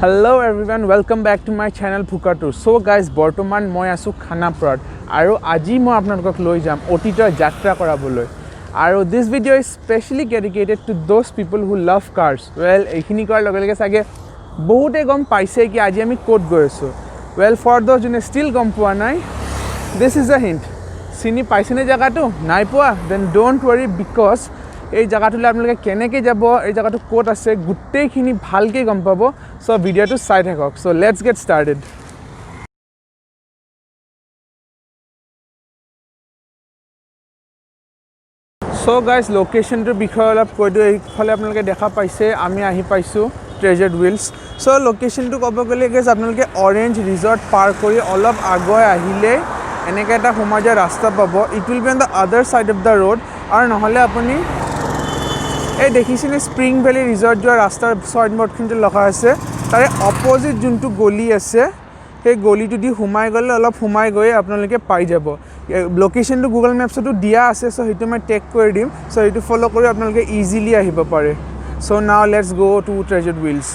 Hello everyone, welcome back to my channel Phukatu. So guys, বৰ্তমান মই আছো খানাপাৰাত আৰু আজি মই আপোনালোকক লৈ যাম অতীতৰ যাত্ৰা কৰাবলৈ আৰু this video is specially dedicated to those people who love cars. Well, এইখিনি কৰাৰ লগে লগে চাগে বহুতে গম পাইছে কি আজি আমি ক'ত গৈ আছো. Well, for those who still গম পোৱা নাই, this is a hint. চিনি পাইছেনে জায়গাটো? নাই পোৱা? Then don't worry because এই জায়গাটোলৈ আপোনালোকে কেনেকৈ যাব, এই জায়গাটো ক'ত আছে গোটেইখিনি ভালকৈ গম পাব. সো ভিডিঅ'টো চাই থাকক. So let's get started. So guys লোকেশ্যনটোৰ বিষয়ে অলপ কৈ দিওঁ. এইফালে আপোনালোকে দেখা পাইছে আমি আহি পাইছোঁ ট্ৰেজাৰ্ড হুইলছ. সো লোকেশ্যনটো ক'ব গ'লে গাইজ আপোনালোকে অৰেঞ্জ ৰিজৰ্ট পাৰ কৰি অলপ আগুৱাই আহিলে এনেকৈ এটা সোমাই যোৱা ৰাস্তা পাব. It will be on the আদাৰ ছাইড অফ দ্য ৰোড. আৰু নহ'লে আপুনি এই দেখিছেনে স্প্ৰিং ভেলী ৰিজৰ্ট যোৱা ৰাস্তাৰ ছাইনবোৰ্ডখিনিতে লিখা আছে, তাৰে অপজিট যোনটো গলি আছে সেই গলিটো দি সোমাই গ'লে অলপ সোমাই গৈ আপোনালোকে পাই যাব. লোকেশ্যনটো গুগল মেপছতো দিয়া আছে, চ' সেইটো মই টেগ কৰি দিম. চ' সেইটো ফ'ল' কৰি আপোনালোকে ইজিলি আহিব পাৰে. চ' নাও লেটছ গ' টু ট্ৰেজাৰ্ড হুইলছ.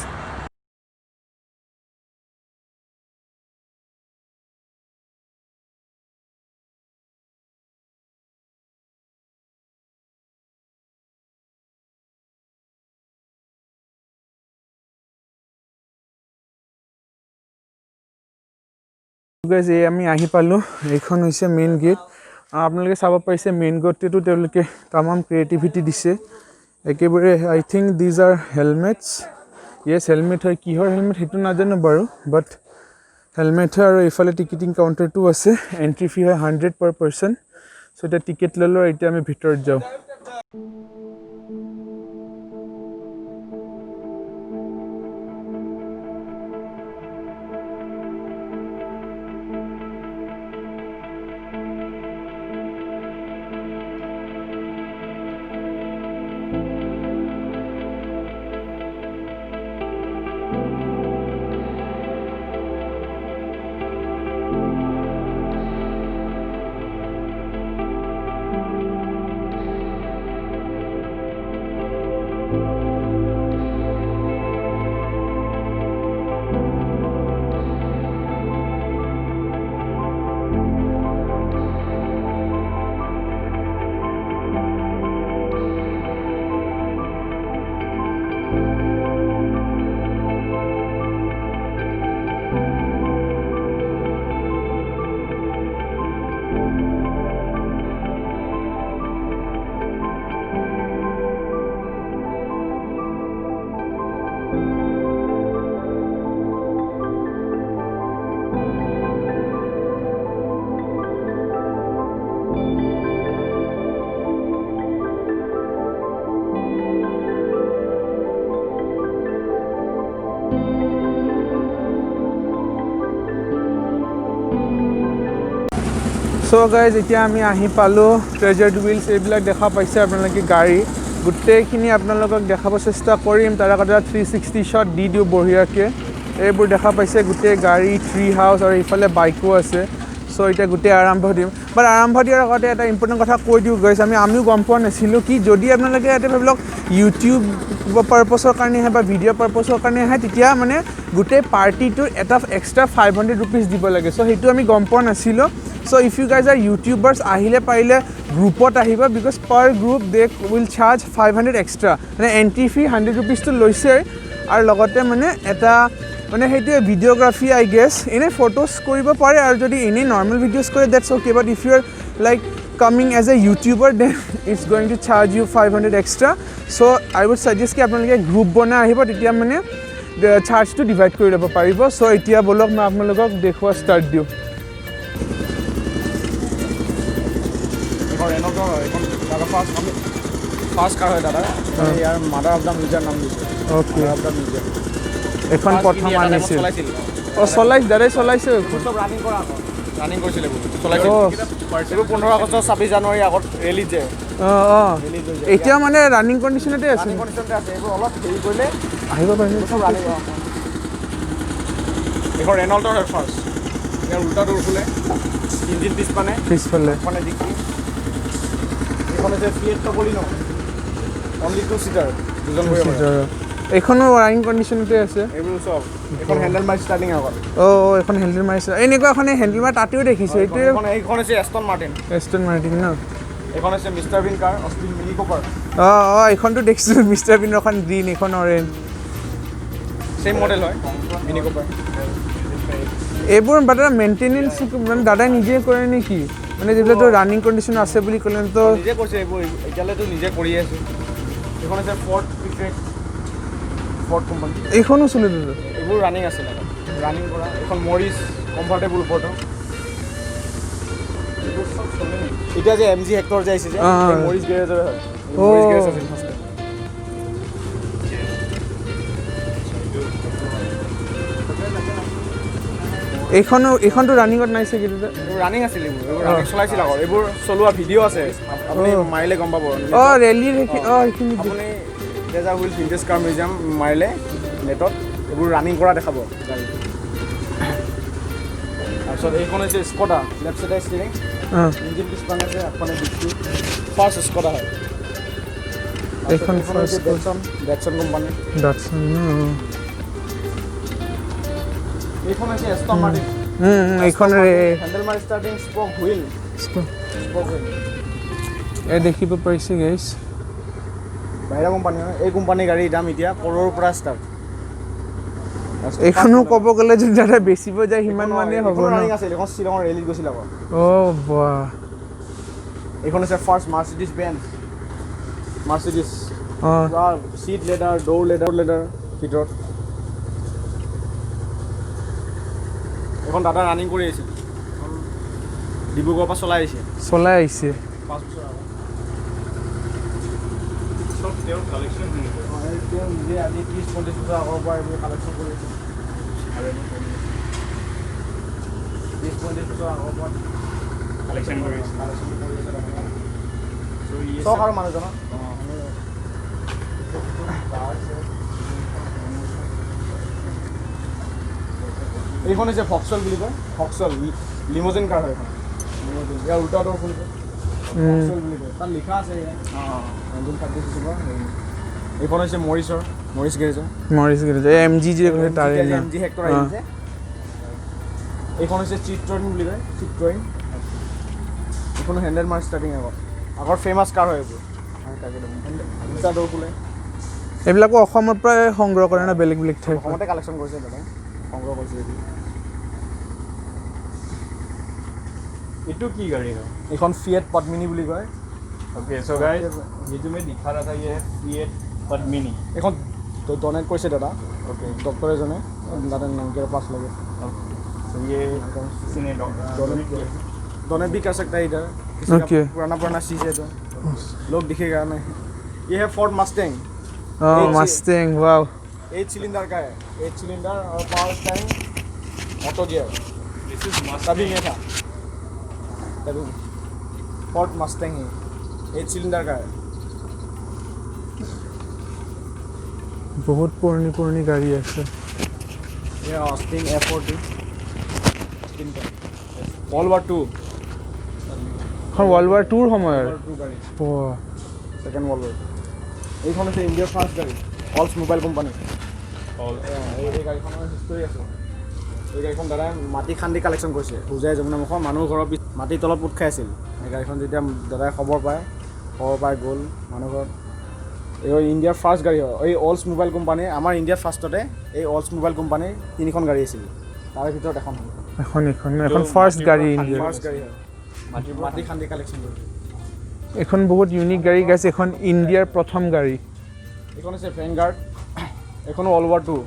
এই আমি আহি পালোঁ. এইখন হৈছে মেইন গেট. আপোনালোকে চাব পাৰিছে মেইন গেটটো তেওঁলোকে তামাম ক্ৰিয়েটিভিটি দিছে একেবাৰে. I think these are helmets. Yes, helmet হয়. কিহৰ হেলমেট সেইটো নাজানো বাৰু, বাট হেলমেট হয়. আৰু এইফালে টিকেটিং কাউণ্টাৰটো আছে. এণ্ট্ৰি ফি হয় 100 per person. চ' এতিয়া টিকেট ল'লোঁ আৰু এতিয়া আমি ভিতৰত যাওঁ. চ' গাইজ এতিয়া আমি আহি পালোঁ ট্ৰেজাৰ্ড হুইলছ. এইবিলাক দেখা পাইছে আপোনালোকে গাড়ী গোটেইখিনি আপোনালোকক দেখাব চেষ্টা কৰিম. তাৰ আগতে 360 শ্বট দি দিওঁ বঢ়িয়াকৈ. এইবোৰ দেখা পাইছে গোটেই গাড়ী, ট্ৰী হাউচ আৰু এইফালে বাইকো আছে. চ' এতিয়া গোটেই আৰম্ভ দিম. বাট আৰম্ভ দিয়াৰ আগতে এটা ইম্পৰ্টেণ্ট কথা কৈ দিওঁ গাইজ, আমিও গম পোৱা নাছিলোঁ কি যদি আপোনালোকে ইয়াতে ভাবি লওক ইউটিউব পাৰপছৰ কাৰণে আহে বা ভিডিঅ' পাৰপছৰ কাৰণে আহে, তেতিয়া মানে গোটেই পাৰ্টিটোৰ এটা এক্সট্ৰা 500 rupees দিব লাগে. চ' সেইটো আমি গম পোৱা নাছিলোঁ. So if you guys are YouTubers, ahile paile groupot ahiba because per group they will charge 500 extra. Mane entry fee 100 rupees to loise ar logote mane eta mane hetu videography I guess ene photos koribo pare ar jodi ene normal videos kore that's okay, but if you are like coming as a YouTuber then it's going to charge you 500 extra. So I would suggest ki apnaloke group bana ahiba titia mane the charge to divide kori lobo paribo. So etia bolok ma apnalokok dekhwa start diu. First car হয় দাদা, ইয়াৰ mother of the মিউজিয়াৰ নাম দিছে. Okay, of the মিউজিয়াৰ এখন প্ৰথম আনিছিল. অঁ চলাইছে, দাদাই চলাইছে. চব ৰানিং কৰা আকৌ ৰানিং কৰিছিলে চলাইছে. এইবোৰ 15 আগষ্ট 26 জানুৱাৰী আগত ৰেলীত যে এতিয়া মানে ৰানিং কণ্ডিশ্যনতে আছে. এইবোৰ অলপ হেৰি কৰিলে আহিব পাৰিব. চব ৰানিং কৰা এইখন ৰেনল্টৰ হয় ফাৰ্ষ্ট. ইয়াৰ উল্টাটো খোলে ইঞ্জিন পিছফালে মানে ডিকি. এইখন হৈছে ফিয়েট টপলি ন, অনলি 2 সিটাৰ, দুজন বহিব পাৰে. এইখনো ৰানিং কণ্ডিশ্যনতে আছে এইবোৰ চব এখন হেণ্ডেল মাৰি ষ্টাৰ্টিং আগত এখন হেণ্ডেল মাৰিছে এনেকুৱা এখন হেণ্ডেল মাৰ তাতেও দেখিছোঁ এইটোৱে এইখন হৈছে এষ্টন মাৰ্টিন ন এইখন হৈছে মিষ্টাৰ বিন কাৰ অষ্টিন মিনি কুপাৰ এইখনতো দেখিছোঁ মিষ্টাৰ বিনৰ এখন গ্ৰীণ এইখন অৰেঞ্জ চেম মডেল হয় মিনি কুপাৰ এইবোৰ দাদা মেইনটেনেঞ্চ মানে দাদাই নিজে কৰে নেকি মানে যিবিলাকতো ৰানিং কণ্ডিশ্যন আছে বুলি ক'লেতো নিজে কৰিছে এইবোৰ এতিয়ালৈতো নিজে কৰিয়ে আছে এইখন হৈছে ফৰ্ড কোম্পানী এইখনো চলে দাদা এইবোৰ ৰানিং আছিলে ৰানিং কৰা এইখন মৰিছ কমফৰ্টেবল ওপৰতো এতিয়া যে MG হেক্টৰ যে আহিছে যে মৰিছ গেৰেজৰ হয় মৰিছ গেৰেজ আছিল ফাৰ্ষ্ট এইখনতো ৰানিঙত নাই চাগে দাদা এইবোৰ ৰানিং আছিল এইবোৰ ৰানিং চলাইছিল আকৌ এইবোৰ চলোৱা ভিডিঅ' আছে আপুনি মাৰিলে গম পাব ৰেলীৰ এইখিনি আপুনি ট্ৰেজাৰ হুইল ভিণ্টেজ কাৰ মিউজিয়াম মাৰিলে নেটত এইবোৰ ৰানিং কৰা দেখাব গাড়ী তাৰপিছত এইখন হৈছে স্কডা লেফ্ট চাইডে ষ্টিৰিং ইঞ্জিন পিছপান আছে আগফালে ডিস্কটো ফাৰ্ষ্ট স্কডা হয় এইখন ফাৰ্ষ্ট ডেটছন কোম্পানী এইখন হৈছে এষ্টন মাৰ্টিন এইখন হেণ্ডেল মাৰ ষ্টাৰ্টিং স্পক হুইল দেখিব পাৰিছে গাইছ বাহিৰা কোম্পানী হয় এই কোম্পানীৰ গাড়ীৰ দাম এতিয়া কৰোৰৰ পৰা ষ্টাৰ্ট এইখনো ক'ব গ'লে যদি দাদা বেচিব যায় সিমান মানে হ'ব ন আছিল এখন শ্বিলঙৰ ৰেলীত গৈছিল আকৌ বাহ এইখন হৈছে first Mercedes Benz Mercedes seat leather door leather ভিতৰত এখন দাদা ৰানিং কৰি আহিছিল ডিব্ৰুগড়ৰ পৰা চলাই আহিছে 5 বছৰ চব তেওঁৰ কালেকশ্যন তেওঁ নিজে আজি 30-40 বছৰ আগৰ পৰা এইবোৰ কালেকশ্যন কৰি আছে আৰু 30-40 বছৰ আগৰ পৰা কালেকশ্যন কৰি আছে চক আৰু মানুহজনৰ এইখন হৈছে ফক্সল বুলি কয় ফক্সল লিমোজিন কাৰ হয় ইয়াৰ উল্টাটো শুনিছে ফক্সল বুলি কয় তাত লিখা আছে এইখন হৈছে মৰিছ গেৰেজৰ MG যে তাৰে MG হেক্টৰ আহিছে এইখন হৈছে চিট্ৰইন বুলি কয় চিট্ৰইন এইখন হেণ্ডেল মাৰ ষ্টাৰ্টিং আগৰ ফেমাছ কাৰ হয় এইবোৰ দুটা ড'ৰ খোলে এইবিলাকো অসমৰ পৰাই সংগ্ৰহ কৰে না বেলেগ ঠাইৰ অসমতে কালেকশ্যন কৰিছে দাদাই সংগ্ৰহ কৰিছে এইটো কি গাড়ী হয় এইখন ফিয়েট পদ্মিনী বুলি কয় ओके सो गाइस ये जो मैं दिखा रहा था ये है फिएट पद्मिनी এখন ডনেট কৰিছে দাদা ওকে ডক্টৰ এজনে দাদা নামকেৰ পাছ লাগে तो ये किसने डोनेट भी कर सकता है इधर किसी Okay. का पुराना चीज़ है तो लोग दिखेगा नहीं ये है Ford Mustang Mustang wow 8 cylinder का है 8 सिलेंडर और power steering auto gear this is तभी में था तभी फोर्ड मस्टैंग है 8 सिलेंडर का है बहुत पुरानी गाड़ी আছে ये Austin F40 world war 2 world war 2 সময়ৰ গাড়ী বাহ সেকেন্ড ওয়াৰ্ল্ড ওয়াৰ এইখন আছে ইন্ডিয়াৰ ফাৰ্স্ট গাড়ি অলস মোবাইল কোম্পানি এই গাড়ীখনৰ হিষ্টৰী আছে এই গাড়ীখন দাদাই মাটি খান্দি কালেকশ্যন কৰিছে হোজাই যমুনা মুখৰ মানুহৰ ঘৰৰ মাটিৰ তলত পোত খাই আছিল এই গাড়ীখন যেতিয়া দাদাই খবৰ পাই গ'ল মানুহ ঘৰত এই ইণ্ডিয়াৰ ফাৰ্ষ্ট গাড়ী হয় এই অলছ মোবাইল কোম্পানী আমাৰ ইণ্ডিয়াৰ ফাৰ্ষ্টতে এই অলছ মোবাইল কোম্পানীৰ 3খন গাড়ী আছিল তাৰে ভিতৰত এখন ফাৰ্ষ্ট গাড়ী ইণ্ডিয়াৰ ফাৰ্ষ্ট গাড়ী হয় মাটি খান্দি কালেকশ্যন কৰিছে এখন বহুত ইউনিক গাড়ী গাইছে এখন ইণ্ডিয়াৰ প্ৰথম গাড়ী এইখন আছে ভেনগাৰ্ড এইখন ৱৰ্ল্ড ৱাৰ 2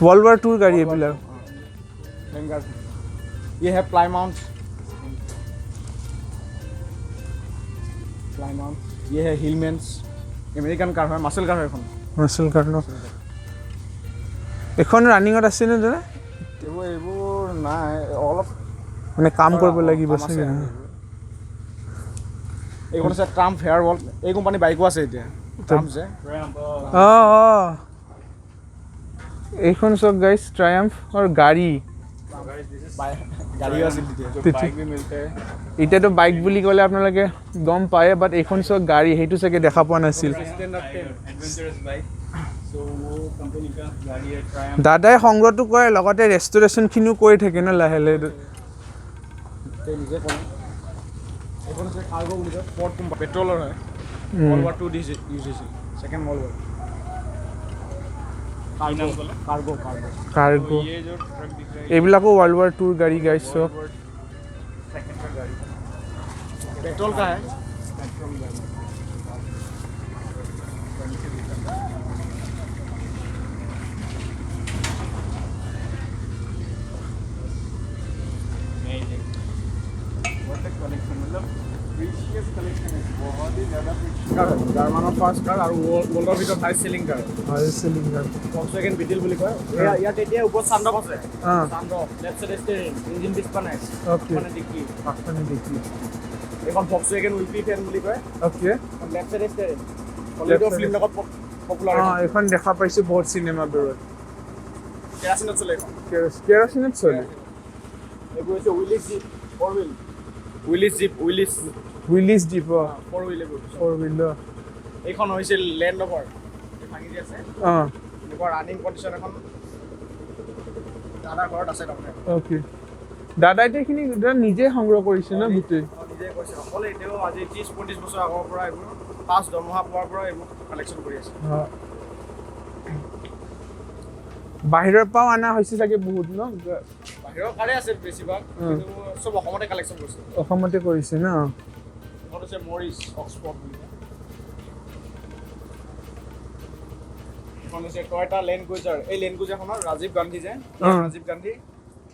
वर्ल्ड वार 2 गाड़ी এইবিলাক भैंगार्ड ये है प्लाईमाउंट ये है हिलमेन्स अमेरिकन कार है मसल कार है মাসল কাৰ ন এখন ৰানিঙত আছে নে দাদা এইবোৰ নাই অলপ মানে কাম কৰিব লাগিব আছে এইখন আছে ট্ৰাম্প হেয়াৰ ৱল এই কোম্পানী বাইকো আছে এতিয়া ট্ৰাম্প যে এইখন সব গাইস ট্রায়াম্ফ और গাড়ী গাড়ীও আছিল তেতিয়া जो बाइक भी मिलता है এতিয়াতো বাইক বুলি ক'লে আপোনালোকে গম পায় বাট এইখন চব গাড়ী সেইটো চাগে দেখা পোৱা নাছিল एडवेंचरस बाइक सो वो कंपनी का गाड़ी है ट्रायम्फ দাদাই সংগ্ৰহটো কৰে লগতে ৰেষ্টুৰেশ্যনখিনিও কৰি থাকে ন লাহে লাহে তে নিজে কৰে এখন আছে কাৰ্গো বুলি কয় ফৰ্ড কোম্পানী পেট্ৰলৰ হয় World War II ইউজ হৈছিল সেকেন্ড ওয়াৰ্ল্ড ওয়াৰ नाम बोला कार्गो কাৰ্গো ये जो ट्रक दिख रहा है এইবিলাকো ৱৰ্ল্ড ৱাৰ টুৰ গাড়ী গাইছ চব सेकंड का गाड़ी पेट्रोल का है पेट्रोल गाड़ी कलेक्शन मतलब प्रीशियस कलेक्शन है बहुत ही ज़्यादा জাৰ্মানৰ ফাৰ্ষ্ট কাৰ আৰু ৱৰ্ল্ডৰ ভিতৰত হাইষ্ট চেলিং কাৰ ফক্সৱাগেন বিটেল বুলি কয় ইয়াত এতিয়া ওপৰত চানডপ আছে চানডপ left side steering engine display নাই অ'কে মানে ডিকি পাকপানি দেখি এখন ফক্সৱাগেন উইপি ফেন বুলি কয় অ'কে লেফ্ট সাইড ষ্টেৰিং হলিউডৰ ফিল্ম লগত পপুলাৰ এইখন দেখা পাইছোঁ বহুত চিনেমাবোৰত কেৰাচিনত চলে এখন কেৰাচিনত চলে এইবোৰ হৈছে Willys jeep four wheel Willys Willys দিব ফ'ৰ হুইল এইবোৰ ফ'ৰ হুইলৰ এইখন হৈছিল লেণ্ড ৰভাৰ ভাঙি দি আছে অঁ এনেকুৱা ৰানিং কণ্ডিশ্যন এখন দাদাৰ ঘৰত আছে তাৰমানে অ'কে দাদাই এইখিনি নিজে সংগ্ৰহ কৰিছে ন গোটেই নিজে কৈছে অকলে এতিয়াও আজি 30-35 বছৰ আগৰ পৰা এইবোৰ ফাৰ্ষ্ট দৰমহা পোৱাৰ পৰা এইবোৰ কালেকশ্যন কৰি আছে বাহিৰৰ পৰাও অনা হৈছে চাগে বহুত ন বাহিৰৰ কাৰে আছে বেছিভাগ কিন্তু চব অসমতে কালেকশ্যন কৰিছে অসমতে কৰিছে ন এখন হৈছে মৰিছ অক্সফৰ্ড বুলি এখন হৈছে টয়টা লেণ্ড ক্ৰুইজাৰ এই লেণ্ড ক্ৰুইজাৰখনৰ ৰাজীৱ গান্ধী যে ৰাজীৱ গান্ধী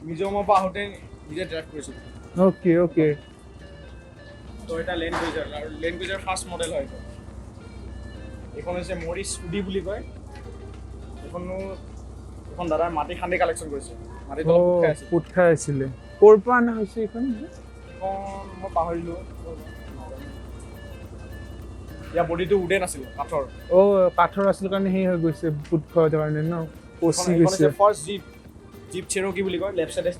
মিজোৰামৰ পৰা আহোঁতে নিজে ড্ৰাইভ কৰিছিল অ'কে টয়টা লেণ্ড ক্ৰুইজাৰ আৰু লেণ্ড ক্ৰুইজাৰ ফাৰ্ষ্ট মডেল হয় এইখন হৈছে মৰিছ উডি বুলি কয় এখন দাদাই মাটি খান্দি কালেকশ্যন কৰিছে মাটি তলত পুট খাই আছিলে ক'ৰ পৰা অনা হৈছে এইখন এখন মই পাহৰিলোঁ ইয়াৰ বডিটো উডেন আছিল কাঠৰ কাঠৰ আছিল কাৰণে সেই হৈ গৈছে পুট খোৱাৰ কাৰণে ন পচি এইখন গৈছে হৈছে ফাৰ্ষ্ট জিপ চেৰকি বুলি কয় লেফ্ট চাইডে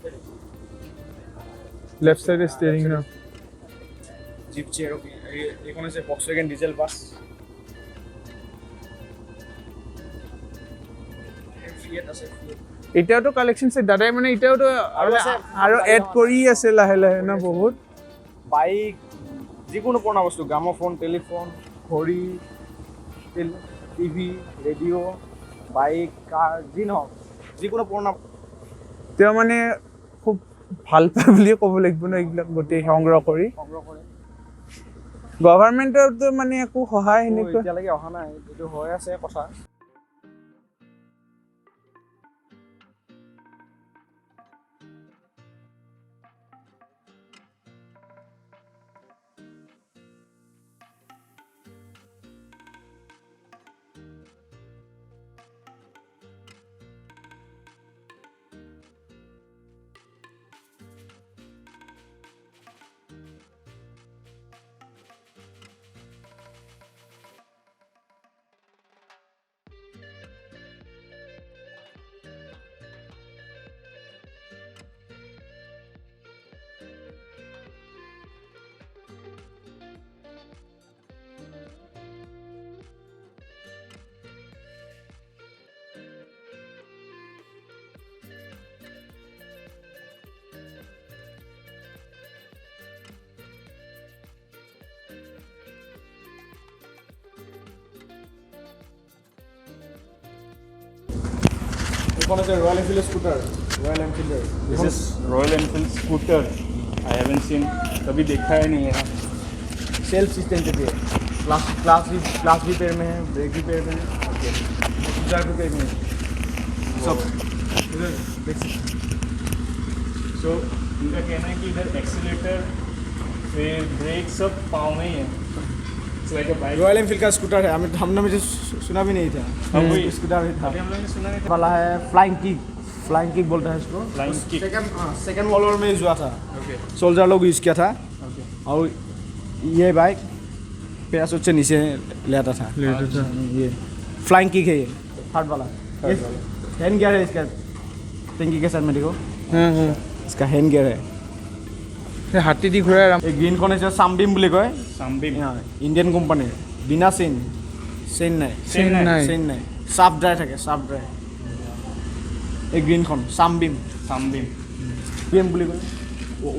ষ্টেৰিং ন জিপ চেৰকি এইখন হৈছে ফক্সৱাগেন ডিজেল বাছ ফিয়েট আছে এতিয়াওতো কালেকশ্যন দাদাই মানে এতিয়াওতো আৰু এড কৰি আছে লাহে লাহে ন বহুত বাইক যিকোনো পুৰণা বস্তু গ্ৰামোফোন টেলিফোন ঘড়ী টিভি ৰেডিঅ' বাইক কাৰ যি নহওক যিকোনো পুৰণা তেওঁ মানে খুব ভাল পায় বুলিয়ে ক'ব লাগিব ন এইবিলাক গোটেই সংগ্ৰহ কৰি গভৰ্ণমেণ্টৰতো মানে একো সহায় সেনেকুৱা এতিয়ালৈকে অহা নাই এইটো হৈ আছে কথা এইখন আছে royal Enfield scooter royal Enfield this is royal Enfield scooter I haven't seen कभी देखा ही नहीं है सेल्फ सिस्टम पे क्लास भी पेयर में है ब्रेक भी पेयर में है स्कूटर भी पेयर में है सब सो इनका कहना है कि इधर एक्सीलेटर फिर ब्रेक सब पाँव में ही है it's like a bike royal Enfield का स्कूटर है हमने मुझे सुना भी नहीं था वही स्कूटर भी था अभी हम लोगों ने सुना नहीं था वाला है फ्लाइंग किक बोलते हैं इसको flying kick second world war में यूज हुआ था ओके सोल्जर लोग यूज़ किया था ओके और ये बाइक पैराशूट से नीचे लेता था ये फ्लाइंग किक है ये थर्ड वाला ये 10 गियर है इसका टंकी के साथ में देखो इसका हैंड गियर है সেই হাতী দি ঘূৰাই এই গ্ৰীণখন হৈছে চামবিম বুলি কয় Sunbeam. ইণ্ডিয়ান কোম্পানীৰ বিনা চেইন নাই চেইন নাই চাফ ড্ৰাই থাকে চাফ ড্ৰাই এই গ্ৰীণখন চামবিম Sunbeam. LBM বুলি কয়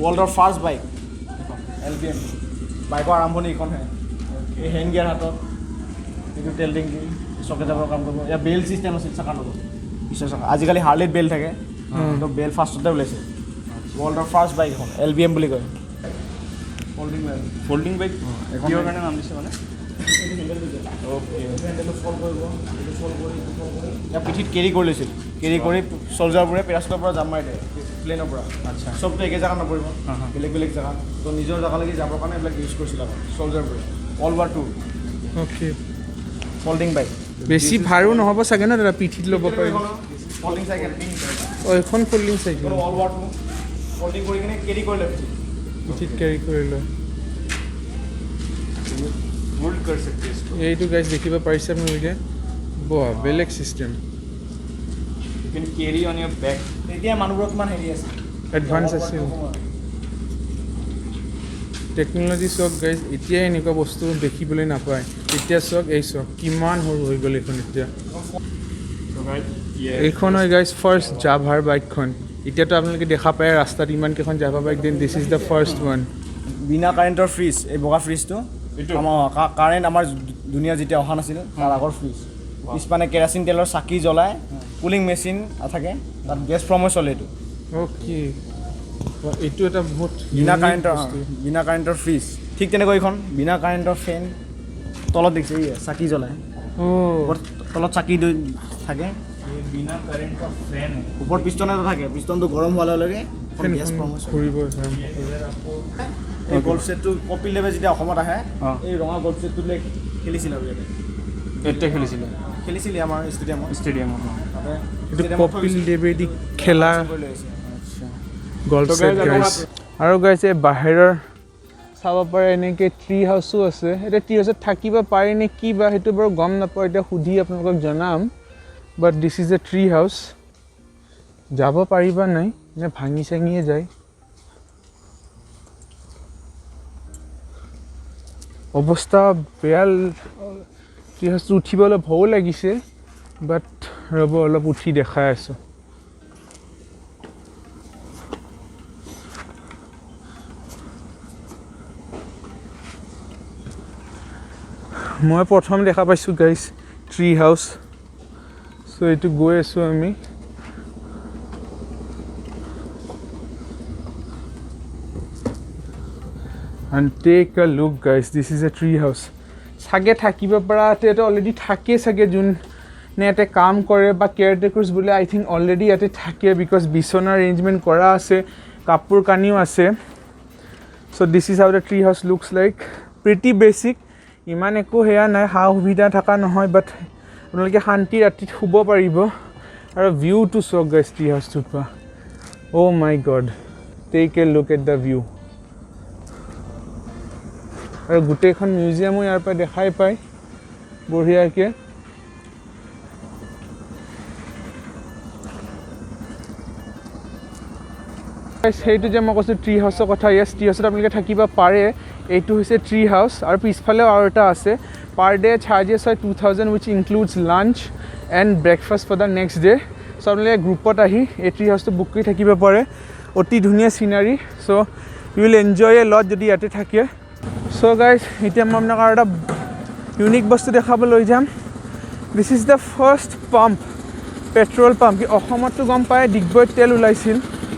ৱৰ্ল্ডৰ ফাৰ্ষ্ট বাইক LBM বাইকৰ আৰম্ভণি এইখনহে এই হেণ্ড গিয়াৰ হাতত এইটো তেল টেংকি চকে যাবৰ কাম কৰিব ইয়াৰ বেল ছিষ্টেম আছিল চকাৰ লগত পিছৰ চকা আজিকালি হাৰ্লিত বেল থাকে তো বেল ফাৰ্ষ্টতে ওলাইছে ৱৰ্ল্ডৰ ফাৰ্ষ্ট বাইক এখন LBM বুলি কয় ফল্ডিং বাইক Folding bike. এখন কিহৰ কাৰণে নাম দিছে মানে? ইয়াৰ পিঠিত কেৰি কৰি লৈছিল কেৰি কৰি চলজাৰবোৰে পেৰাচুটৰ পৰা জাম্প মাৰি দিয়ে প্লেনৰ পৰা আচ্ছা চবটো একে জেগাত নপৰিব বেলেগ বেলেগ জেগাত তো নিজৰ জেগালৈকে যাবৰ কাৰণে এইবিলাক ইউজ কৰিছিল আকৌ চলজাৰবোৰে World War II okay folding bike বেছি ভাৰো নহ'ব চাগে ন দাদা পিঠিত ল'ব পাৰি ফল্ডিং চাইকেল অঁ এইখন folding cycle World War II folding কৰি কিনে কেৰি কৰি লয় পিঠিত কেৰি কৰি লয় होल्ड कर सकते हैं इसको. এইটো গাইজ দেখিব পাৰিছে আপোনালোকে বোৱা বেলেগ system You can carry on your back. তেতিয়া মানুহবোৰৰ কিমান হেৰি আছে এডভান্স আছিল টেকন'লজি চাওক গাইজ এতিয়াই এনেকুৱা বস্তু দেখিবলৈ নাপায় এতিয়া চাওক এই চাওক কিমান সৰু হৈ গ'ল এইখন এতিয়া So right here. এইখন হয় গাইজ ফাৰ্ষ্ট জাভাৰ বাইকখন এতিয়াতো আপোনালোকে দেখা পায় ৰাস্তাত ইমানকেইখন Jawa bike then this is the first one বিনা কাৰেণ্টৰ ফ্ৰিজ এই বগা ফ্ৰিজটো এইটো? আমাৰ কাৰেণ্ট আমাৰ দুনিয়া যেতিয়া অহা নাছিল তাৰ আগৰ ফ্ৰিজ পিছপানে কেৰাচিন তেলৰ চাকি জ্বলাই কুলিং মেচিন থাকে তাত গেছ ফ্ৰমে চলে এইটো অ'কে এইটো এটা বহুত বিনা unique কাৰেণ্টৰ বস্তু। বিনা কাৰেণ্টৰ ফ্ৰিজ ঠিক তেনেকৈ এইখন বিনা কাৰেণ্টৰ ফেন তলত দেখিছে এই চাকি জ্বলাই অ' ওপৰত তলত চাকি থাকে ये बिना करंट का फैन है. ওপৰত পিষ্টন এটা থাকে পিষ্টনটো গৰম হোৱাৰ লগে লগে গেছ ফেনখন ফ্ৰমে চলে ঘূৰিব ये इधर आपको এই গল্ফ ছেটটো কপিল দেৱে যেতিয়া অসমত আহে অঁ। এই ৰঙা গল্ফ ছেটটো লৈ খেলিছিল আৰু ইয়াতে এটা খেলিছিলে খেলিছিলে আমাৰ ষ্টেডিয়ামত ষ্টেডিয়ামত. তাতে এইটো ষ্টেডিয়ামত কপিল দেৱেদি খেলা কৰি লৈ আহিছে। আচ্ছা. গল্ফ তো ছেট guys, গাইজ আৰু গাইজ এই বাহিৰৰ চাব পাৰে এনেকৈ ট্ৰি হাউচো আছে এতিয়া ট্ৰি হাউচত থাকিব পাৰি নে কি বা সেইটো বাৰু গম নাপাওঁ এতিয়া সুধি আপোনালোকক জনাম but this is a tree house যাব পাৰিবা নাই নে ভাঙি চাঙিয়ে যায় অৱস্থা বেয়া ট্ৰি হাউচটো উঠিবলৈ ভয়ো লাগিছে বাট ৰ'ব অলপ উঠি দেখাই আছোঁ মই প্ৰথম দেখা পাইছোঁ গাইজ ট্ৰি হাউচ চ' এইটো গৈ আছোঁ আমি and take a look guys this is a tree house চাগে থাকিব পৰা ইয়াতে অলৰেডি থাকে চাগে যোন নে ইয়াতে কাম কৰে বা কেয়াৰটেকাৰ্ছ বোলে আই থিংক অলৰেডি ইয়াতে থাকে বিকজ বিচনাৰ এৰেঞ্জমেণ্ট কৰা আছে কাপোৰ কানিও আছে so' this is how the tree house looks like pretty basic ইমান একো সেয়া নাই সা সুবিধা থকা নহয় বাট আপোনালোকে শান্তি ৰাতিত শুব পাৰিব আৰু ভিউটো চাওক গাইজ ট্ৰি হাউচটোৰ পৰা oh' my god take a look at the view আৰু গোটেইখন মিউজিয়ামো ইয়াৰ পৰা দেখাই পায় বঢ়িয়াকৈ সেইটো যে মই কৈছোঁ ট্ৰি হাউচৰ কথা য়েছ ট্ৰি হাউচত আপোনালোকে থাকিব পাৰে এইটো হৈছে ট্ৰি হাউচ আৰু পিছফালেও আৰু এটা আছে পাৰ ডে চাৰ্জেছ হয় 2000 which includes lunch and breakfast for the next day so' আপোনালোকে গ্ৰুপত আহি এই ট্ৰি হাউচটো বুক কৰি থাকিব পাৰে অতি ধুনীয়া scenery so' you will enjoy a lot যদি ইয়াতে থাকে চ' গাইজ এতিয়া মই আপোনাক আৰু এটা ইউনিক বস্তু দেখাব লৈ যাম দিছ is the first pump petrol pump কি অসমততো গম পায় ডিগবৈত তেল ওলাইছিল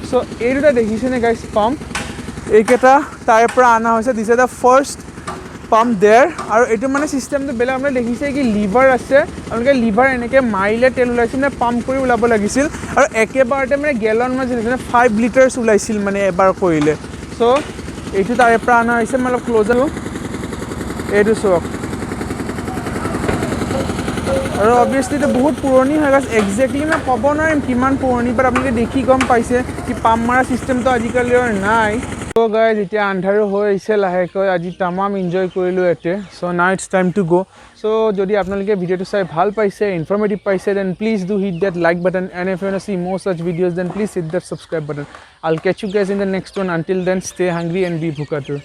চ' এই দুটা দেখিছেনে গাইজ পাম্প এইকেইটা তাৰে পৰা অনা হৈছে দিছ ইজ দ্য ফাৰ্ষ্ট পাম্প দেৰ আৰু এইটো মানে চিষ্টেমটো বেলেগ আপোনালোকে দেখিছে কি লিভাৰ আছে আপোনালোকে লিভাৰ এনেকৈ মাৰিলে তেল ওলাইছিল নে পাম্প কৰি ওলাব লাগিছিল আৰু একেবাৰতে মানে গেলন মানে 5 লিটাৰ্ছ ওলাইছিল মানে এবাৰ কৰিলে চ' এইটো তাৰে পৰা অনা হৈছে মই অলপ ক্ল'জ আছোঁ এইটো চাওক আৰু অবভিয়াছলি এইটো বহুত পুৰণি হৈ গৈছে একজেক্টলি মই ক'ব নোৱাৰিম কিমান পুৰণি বাট আপোনালোকে দেখি গম পাইছে কি পাম্প মৰা চিষ্টেমটো আজিকালি আৰু নাই So guys, এতিয়া আন্ধাৰো হৈ আহিছে লাহেকৈ আজি তামাম এনজয় কৰিলোঁ ইয়াতে so now it's time to go so যদি আপোনালোকে ভিডিঅ'টো চাই ভাল পাইছে ইনফৰমেটিভ পাইছে then please do hit that like button and if you want to see more such videos then please hit that subscribe button. I'll catch you guys in the next one. Until then, stay hungry and be bhukatur.